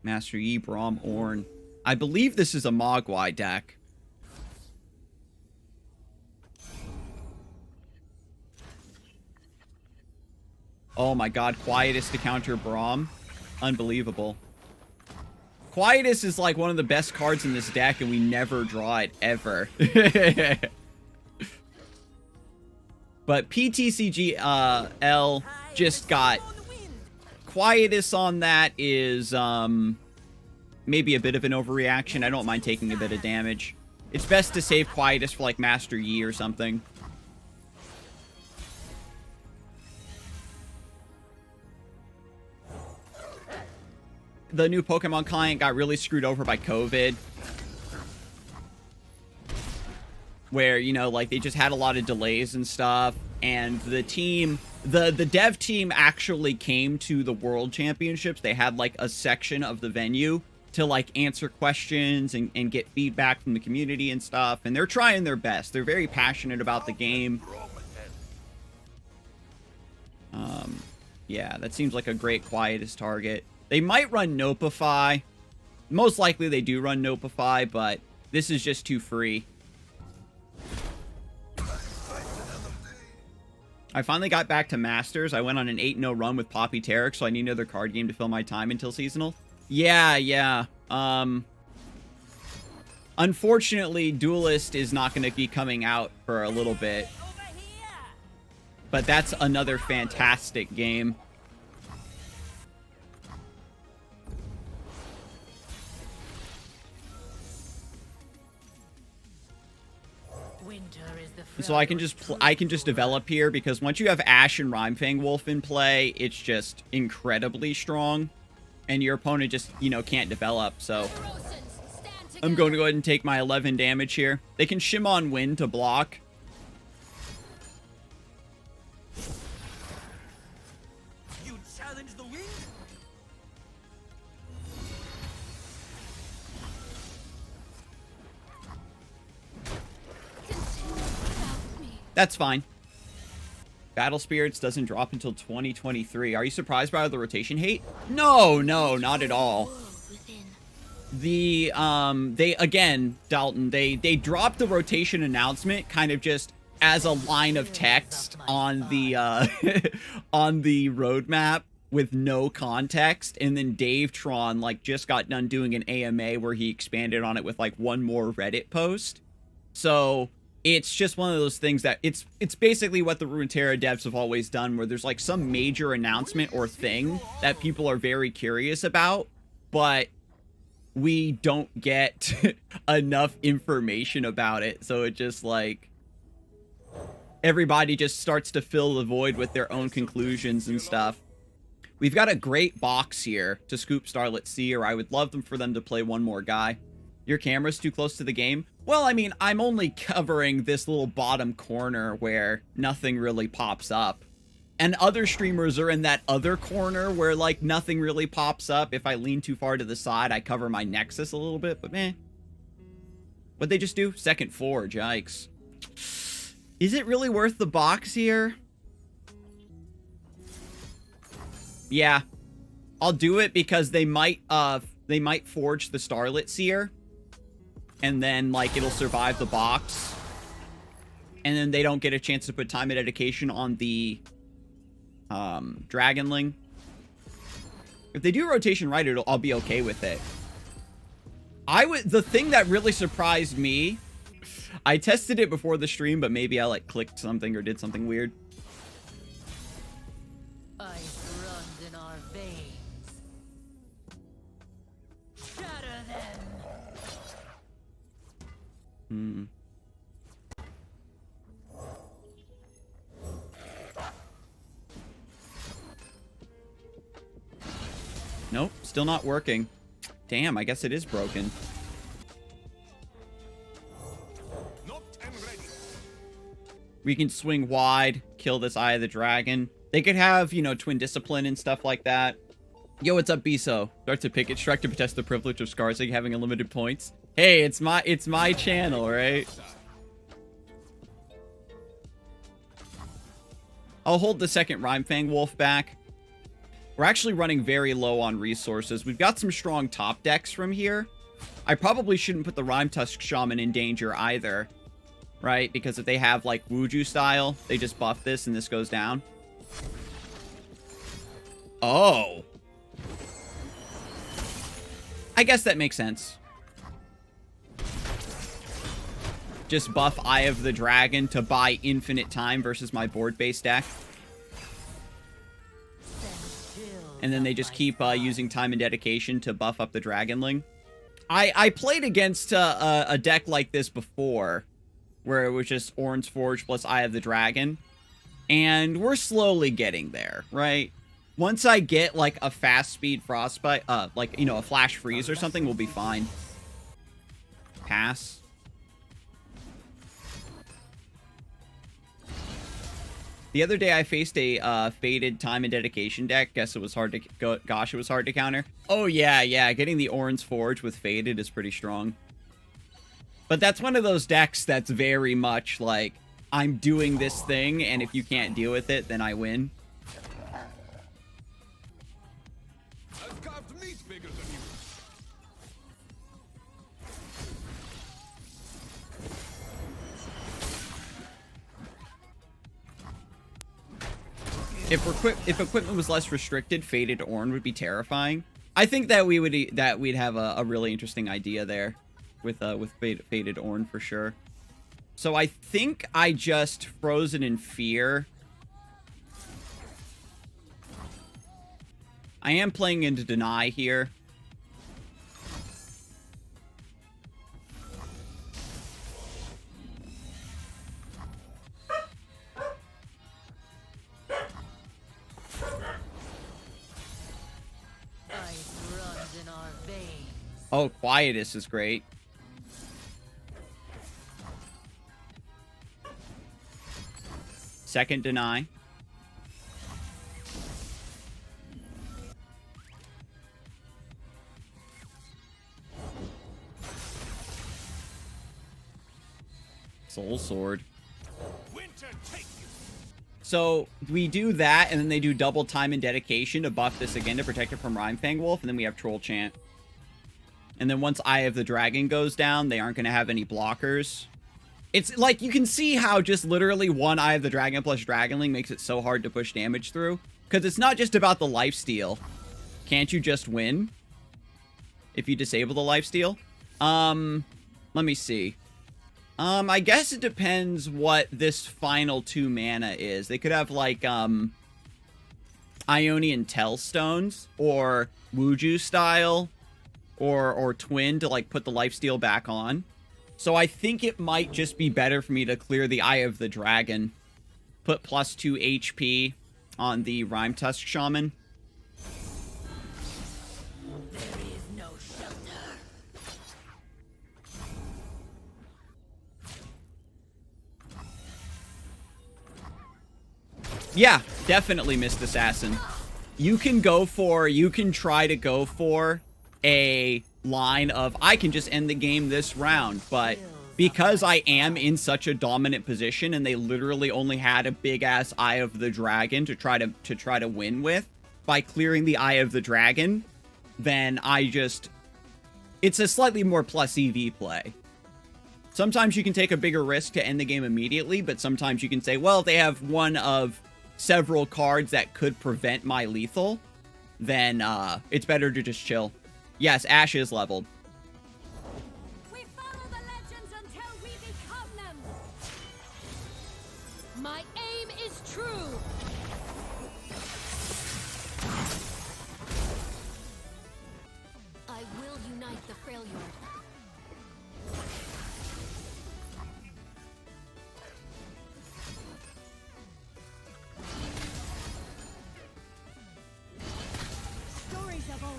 Master Yi, Braum, Ornn. I believe this is a Mogwai deck. Oh my god, Quietus to counter Braum. Unbelievable. Quietus is like one of the best cards in this deck, and we never draw it, ever. But PTCG just got... Quietus on that is maybe a bit of an overreaction. I don't mind taking a bit of damage. It's best to save Quietus for like Master Yi or something. The new Pokemon client got really screwed over by COVID. Where, you know, like, they just had a lot of delays and stuff. And the team, the dev team actually came to the World Championships. They had, like, a section of the venue to, like, answer questions and get feedback from the community and stuff. And they're trying their best. They're very passionate about the game. Yeah, that seems like a great Quietus target. They might run Nopify. Most likely they do run Nopify, but this is just too free. I finally got back to Masters. I went on an 8-0 run with Poppy Tarek, so I need another card game to fill my time until Seasonal. Yeah. Unfortunately, Duelist is not going to be coming out for a little bit. But that's another fantastic game. So I can just develop here, because once you have Ash and Rhymefang Wolf in play, it's just incredibly strong, and your opponent just, you know, can't develop. So I'm going to go ahead and take my 11 damage here. They can Shimon Wind to block. You challenge the wind? That's fine. Battle Spirits doesn't drop until 2023. Are you surprised by the rotation hate? No, not at all. They again, Dalton, they dropped the rotation announcement kind of just as a line of text on the on the roadmap with no context, and then Dave Tron like just got done doing an AMA where he expanded on it with like one more Reddit post. So it's just one of those things that it's basically what the Runeterra devs have always done, where there's like some major announcement or thing that people are very curious about, but we don't get enough information about it. So it just like everybody just starts to fill the void with their own conclusions and stuff. We've got a great box here to scoop Starlit Seer. I would love for them to play one more guy. Your camera's too close to the game? Well, I mean, I'm only covering this little bottom corner where nothing really pops up. And other streamers are in that other corner where, like, nothing really pops up. If I lean too far to the side, I cover my Nexus a little bit, but meh. What'd they just do? Second floor, yikes. Is it really worth the box here? Yeah. I'll do it because they might forge the Starlit Seer. And then, like, it'll survive the box. And then they don't get a chance to put time and dedication on the Dragonling. If they do rotation right, I'll be okay with it. The thing that really surprised me, I tested it before the stream, but maybe I, like, clicked something or did something weird. Ice runs in our veins. Shatter them. Nope, still not working. Damn, I guess it is broken. We can swing wide, kill this Eye of the Dragon. They could have, you know, Twin Discipline and stuff like that. Yo, what's up, Biso? Start to pick it, strike to protest the privilege of Scarzig having unlimited points. Hey, it's my channel, right? I'll hold the second Rhymefang Wolf back. We're actually running very low on resources. We've got some strong top decks from here. I probably shouldn't put the Rhyme Tusk Shaman in danger either, right? Because if they have, like, Wuju style, they just buff this and this goes down. Oh. I guess that makes sense. Just buff Eye of the Dragon to buy infinite time versus my board-based deck. And then they just keep using time and dedication to buff up the Dragonling. I played against a deck like this before, where it was just Orange Forge plus Eye of the Dragon. And we're slowly getting there, right? Once I get, like, a fast speed Frostbite, like, you know, a Flash Freeze or something, we'll be fine. Pass. The other day I faced a faded time and dedication deck. Guess it was hard to go. Gosh, it was hard to counter. Oh yeah. Getting the Orange Forge with faded is pretty strong. But that's one of those decks that's very much like, I'm doing this thing, and if you can't deal with it, then I win. I've carved meat bigger than you. If equipment was less restricted, faded Ornn would be terrifying. I think that we'd have a really interesting idea there with faded Ornn for sure. So I think I just Frozen in Fear. I am playing into Deny here. Oh, Quietus is great. Second Deny. Soul Sword. So we do that, and then they do double time and dedication to buff this again to protect it from Rhymefang Wolf, and then we have Troll Chant. And then once Eye of the Dragon goes down, they aren't going to have any blockers. It's like, you can see how just literally one Eye of the Dragon plus Dragonling makes it so hard to push damage through. Because it's not just about the lifesteal. Can't you just win if you disable the lifesteal? Let me see. I guess it depends what this final 2 mana is. They could have, like, Ionian Tellstones, or Wuju style, or Twin to, like, put the lifesteal back on. So I think it might just be better for me to clear the Eye of the Dragon. Put +2 HP on the Rhyme Tusk Shaman. There is no shelter. Yeah, definitely Mist Assassin. You can try to go for a line of, I can just end the game this round, but because I am in such a dominant position and they literally only had a big ass Eye of the Dragon to try to win with, by clearing the Eye of the Dragon, then it's a slightly more plus EV play. Sometimes you can take a bigger risk to end the game immediately, but sometimes you can say, well, if they have one of several cards that could prevent my lethal, then it's better to just chill. Yes, Ashe is leveled. We follow the legends until we become them. My aim is true. I will unite the Freljord. Stories of old.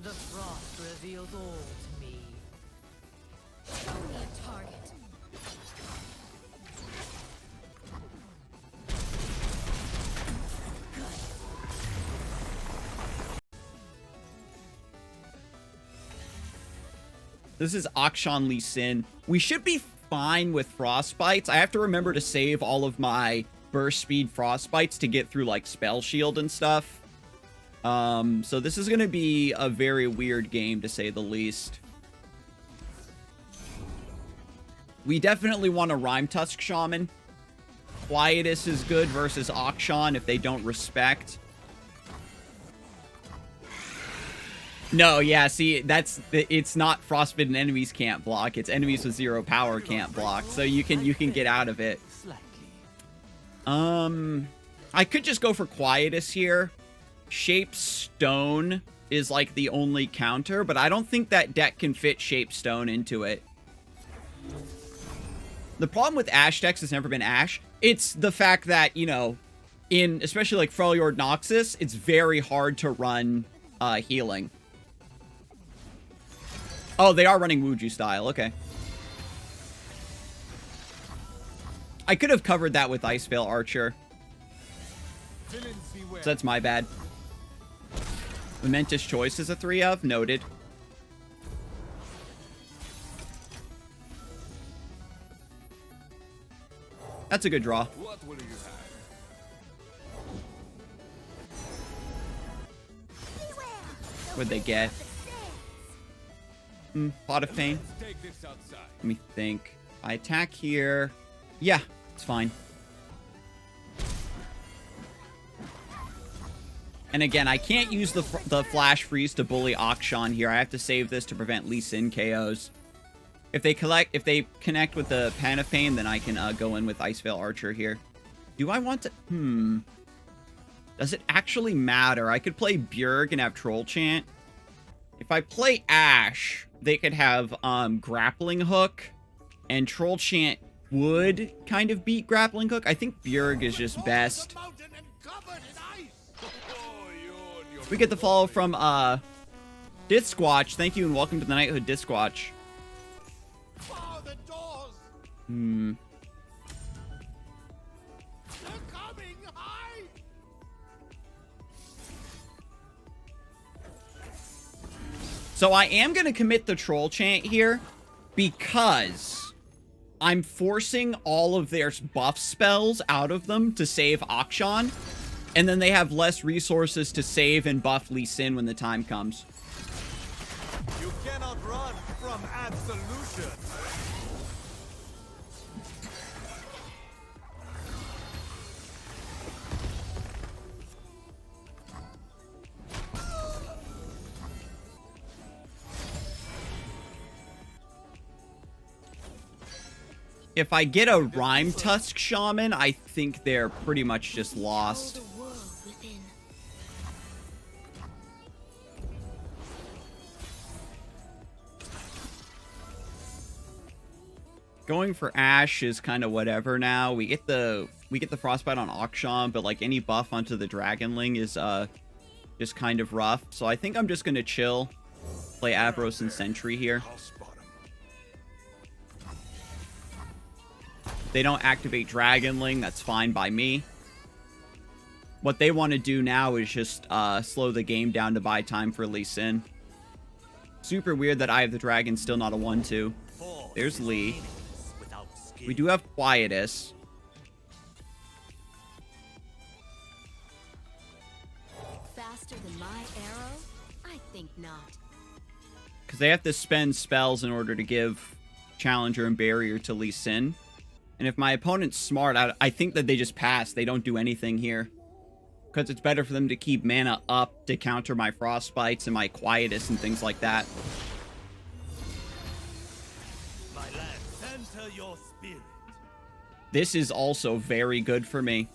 The frost reveals all to me. Show me a target. This is Akshan Lee Sin. We should be fine with Frostbites. I have to remember to save all of my burst speed Frostbites to get through, like, Spell Shield and stuff. So this is going to be a very weird game, to say the least. We definitely want a Rhyme Tusk Shaman. Quietus is good versus Akshan if they don't respect. No, yeah, see, it's not frostbitten enemies can't block. It's enemies with 0 power can't block. So you can get out of it. I could just go for Quietus here. Shape Stone is like the only counter, but I don't think that deck can fit Shape Stone into it. The problem with Ash decks has never been Ash. It's the fact that, you know, in especially like Freljord Noxus, it's very hard to run healing. Oh, they are running Wuju style. Okay. I could have covered that with Iceveil Archer. So that's my bad. Momentous Choice is a 3 of. Noted. That's a good draw. What will you have? What'd they get? Pot of Pain. Take this outside. Let me think. I attack here. Yeah, it's fine. And again, I can't use the Flash Freeze to bully Akshan here. I have to save this to prevent Lee Sin KOs. If they connect with the Pan of Pain, then I can go in with Iceveil Archer here. Do I want to... Does it actually matter? I could play Bjerg and have Troll Chant. If I play Ash, they could have Grappling Hook, and Troll Chant would kind of beat Grappling Hook. I think Bjerg is just best. We get the follow from Disquatch. Thank you and welcome to the Knighthood, Disquatch. So I am going to commit the Troll Chant here because I'm forcing all of their buff spells out of them to save Akshan, and then they have less resources to save and buff Lee Sin when the time comes. You cannot run from absolution. If I get a Rhyme Tusk Shaman, I think they're pretty much just lost. Going for Ash is kind of whatever now. We get the Frostbite on Akshan, but like any buff onto the Dragonling is just kind of rough. So I think I'm just gonna chill, play Avros and Sentry here. They don't activate Dragonling, that's fine by me. What they want to do now is just slow the game down to buy time for Lee Sin. Super weird that I have the dragon, still not a 1-2. There's Lee. We do have Quietus. Faster than my arrow? I think not. Because they have to spend spells in order to give Challenger and Barrier to Lee Sin. And if my opponent's smart, I think that they just pass. They don't do anything here. Because it's better for them to keep mana up to counter my Frostbites and my Quietus and things like that. My lad, center your spirit. This is also very good for me.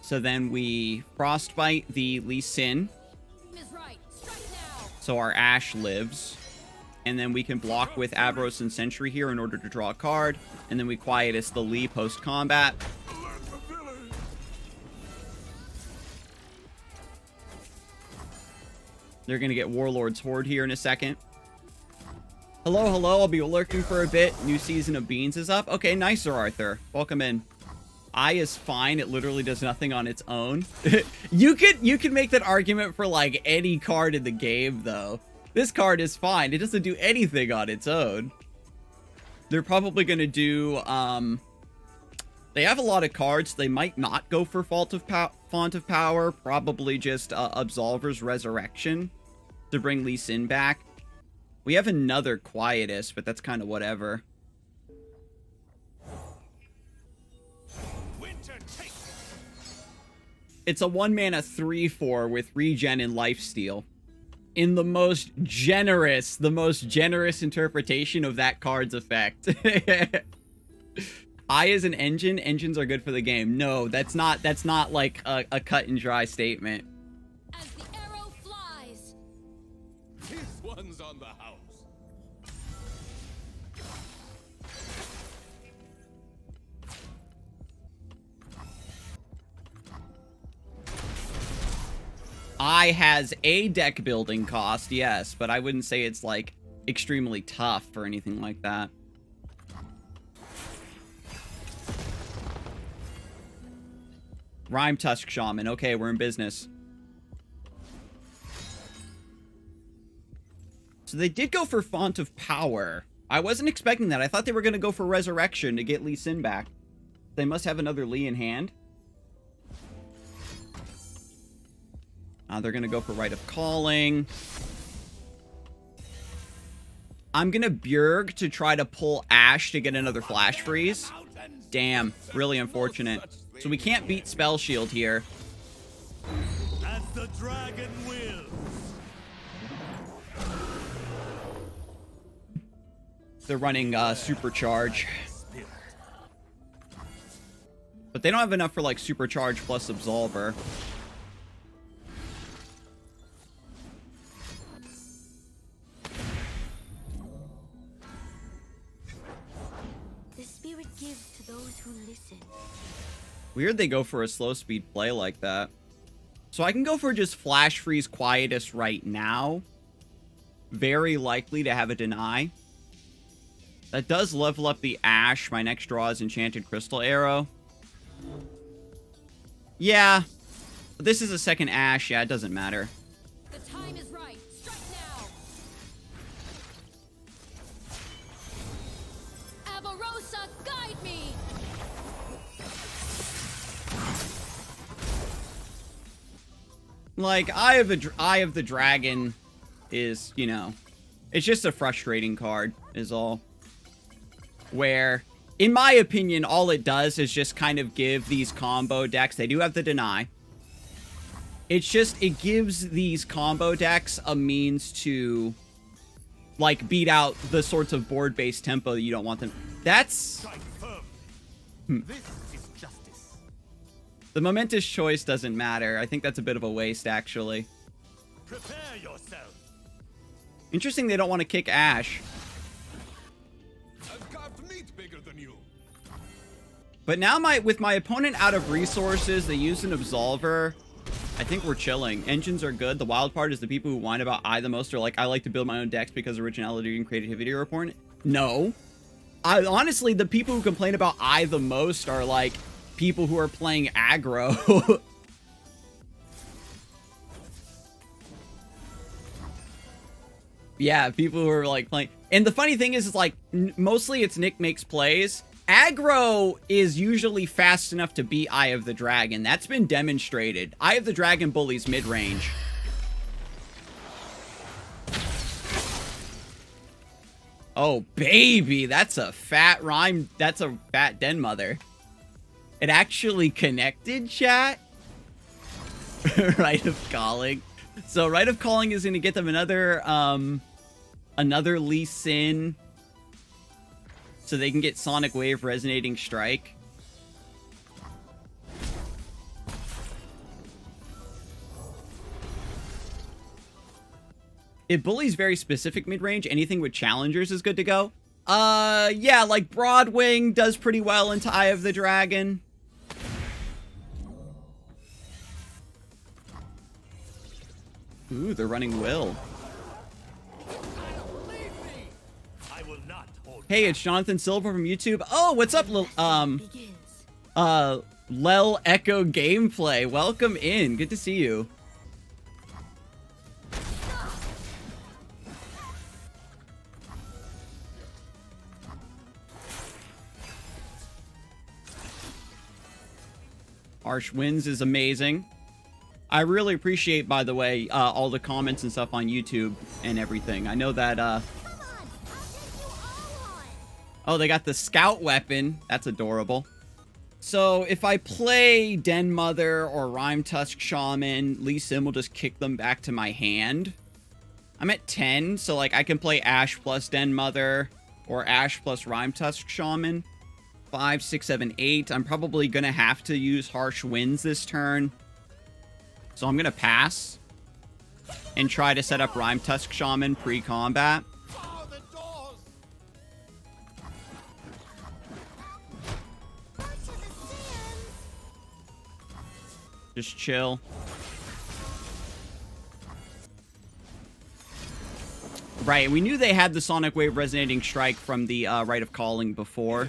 So then we Frostbite the Lee Sin. So our Ash lives. And then we can block with Avros and Sentry here in order to draw a card. And then we Quietus the Lee post-combat. They're going to get Warlord's Horde here in a second. Hello, hello. I'll be lurking for a bit. New season of Beans is up. Okay, nicer, Arthur. Welcome in. Eye is fine. It literally does nothing on its own. You could make that argument for like any card in the game, though. This card is fine. It doesn't do anything on its own. They're probably going to do, they have a lot of cards. They might not go for Font of Power. Probably just Absolver's Resurrection to bring Lee Sin back. We have another Quietus, but that's kind of whatever. It's a 1-mana 3/4 with regen and lifesteal. In the most generous interpretation of that card's effect. Eye is an engine. Engines are good for the game. No, that's not like a cut and dry statement. As the arrow flies. This one's on the house. Eye has a deck building cost, yes, but I wouldn't say it's like extremely tough or anything like that. Rhyme Tusk Shaman. Okay, we're in business. So they did go for Font of Power. I wasn't expecting that. I thought they were going to go for Resurrection to get Lee Sin back. They must have another Lee in hand. They're going to go for Rite of Calling. I'm going to Bjerg to try to pull Ash to get another Flash Freeze. Damn, really unfortunate. So we can't beat Spell Shield here. As the dragon wills. They're running Supercharge. But they don't have enough for like Supercharge plus Absolver. Weird they go for a slow speed play like that. So I can go for just Flash Freeze Quietus right now. Very likely to have a deny. That does level up the Ash. My next draw is Enchanted Crystal Arrow. Yeah. This is a second Ash. Yeah, it doesn't matter. The time is right. Strike now. Avarosa, guide me. Like, Eye of the Dragon is, you know, it's just a frustrating card, is all. Where, in my opinion, all it does is just kind of give these combo decks, they do have the deny. It's just, it gives these combo decks a means to, like, beat out the sorts of board-based tempo that you don't want them. That's... This is justice. The momentous choice doesn't matter. I think that's a bit of a waste, actually. Prepare yourself. Interesting they don't want to kick Ash. I've carved meat bigger than you. But now with my opponent out of resources, they use an Absolver. I think we're chilling. Engines are good. The wild part is the people who whine about Eye the most are like, I like to build my own decks because originality and creativity are important. No. Honestly, the people who complain about Eye the most are like people who are playing aggro. Yeah, people who are like playing. And the funny thing is like, mostly it's Nick makes plays. Aggro is usually fast enough to beat Eye of the Dragon. That's been demonstrated. Eye of the Dragon bullies mid-range. Oh, baby. That's a fat rhyme. That's a fat Denmother. It actually connected, chat? Rite of Calling. So Rite of Calling is going to get them another Lee Sin. So they can get Sonic Wave Resonating Strike. It bullies very specific mid-range. Anything with challengers is good to go. Yeah, like Broadwing does pretty well into Eye of the Dragon. Ooh, they're running Will. Hey, it's Jonathan Silva from YouTube. Oh, what's up, Lel Echo Gameplay, welcome in. Good to see you. Harsh Winds is amazing. I really appreciate, by the way, all the comments and stuff on YouTube and everything. I know that, Come on, I'll take you all on. oh, they got the scout weapon. That's adorable. So, if I play Denmother or Rhyme Tusk Shaman, Lee Sin will just kick them back to my hand. I'm at 10, so, like, I can play Ash plus Denmother or Ash plus Rhyme Tusk Shaman. 5, 6, 7, 8. I'm probably going to have to use Harsh Winds this turn. So I'm going to pass and try to set up Rhyme Tusk Shaman pre-combat. Bar the doors. Back to the sands. Just chill. Right, we knew they had the Sonic Wave Resonating Strike from the Rite of Calling before.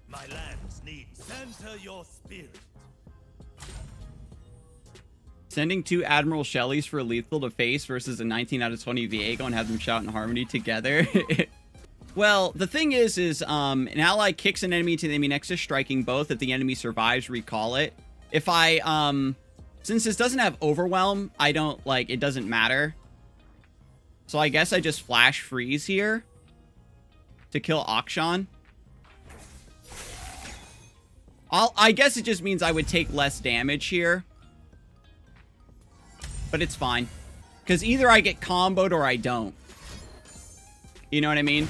My lands need center your spirit. Sending 2 Admiral Shelleys for lethal to face versus a 19 out of 20 Viego and have them shout in harmony together. Well, the thing is an ally kicks an enemy to the enemy next to striking both. If the enemy survives, recall it. If I, since this doesn't have Overwhelm, I don't, like, it doesn't matter. So I guess I just flash freeze here to kill Akshan. I guess it just means I would take less damage here. But it's fine. Because either I get comboed or I don't. You know what I mean?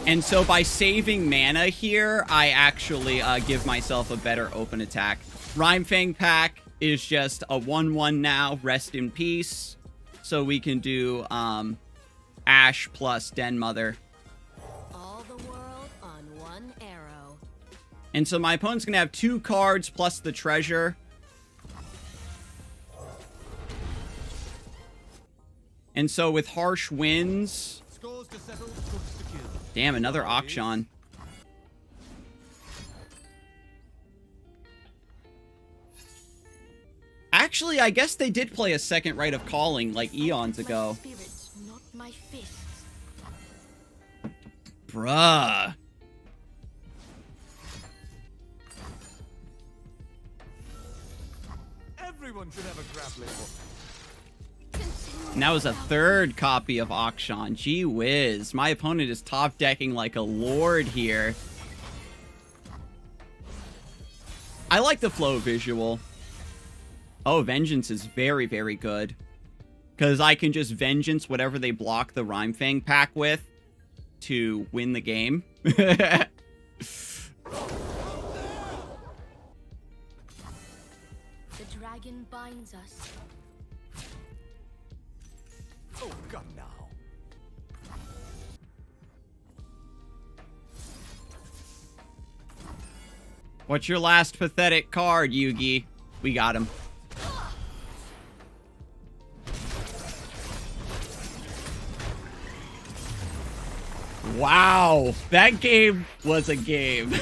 And so by saving mana here, I actually give myself a better open attack. Rhyme Fang pack is just a 1/1 now. Rest in peace. So we can do Ash plus Denmother. All the world on one arrow. And so my opponent's going to have 2 cards plus the treasure. And so with Harsh Winds... Scores to settle, cooks to kill. Damn, another Akshan. Actually, I guess they did play a second Rite of Calling like eons ago. My spirit, not my fists. Bruh. Everyone should have a grappling hook. And that was a 3rd copy of Akshan. Gee whiz. My opponent is top decking like a lord here. I like the flow visual. Oh, Vengeance is very, very good. Because I can just Vengeance whatever they block the Rhyme Fang pack with to win the game. The dragon binds us. Oh, come now. What's your last pathetic card, Yugi? We got him. Wow, that game was a game.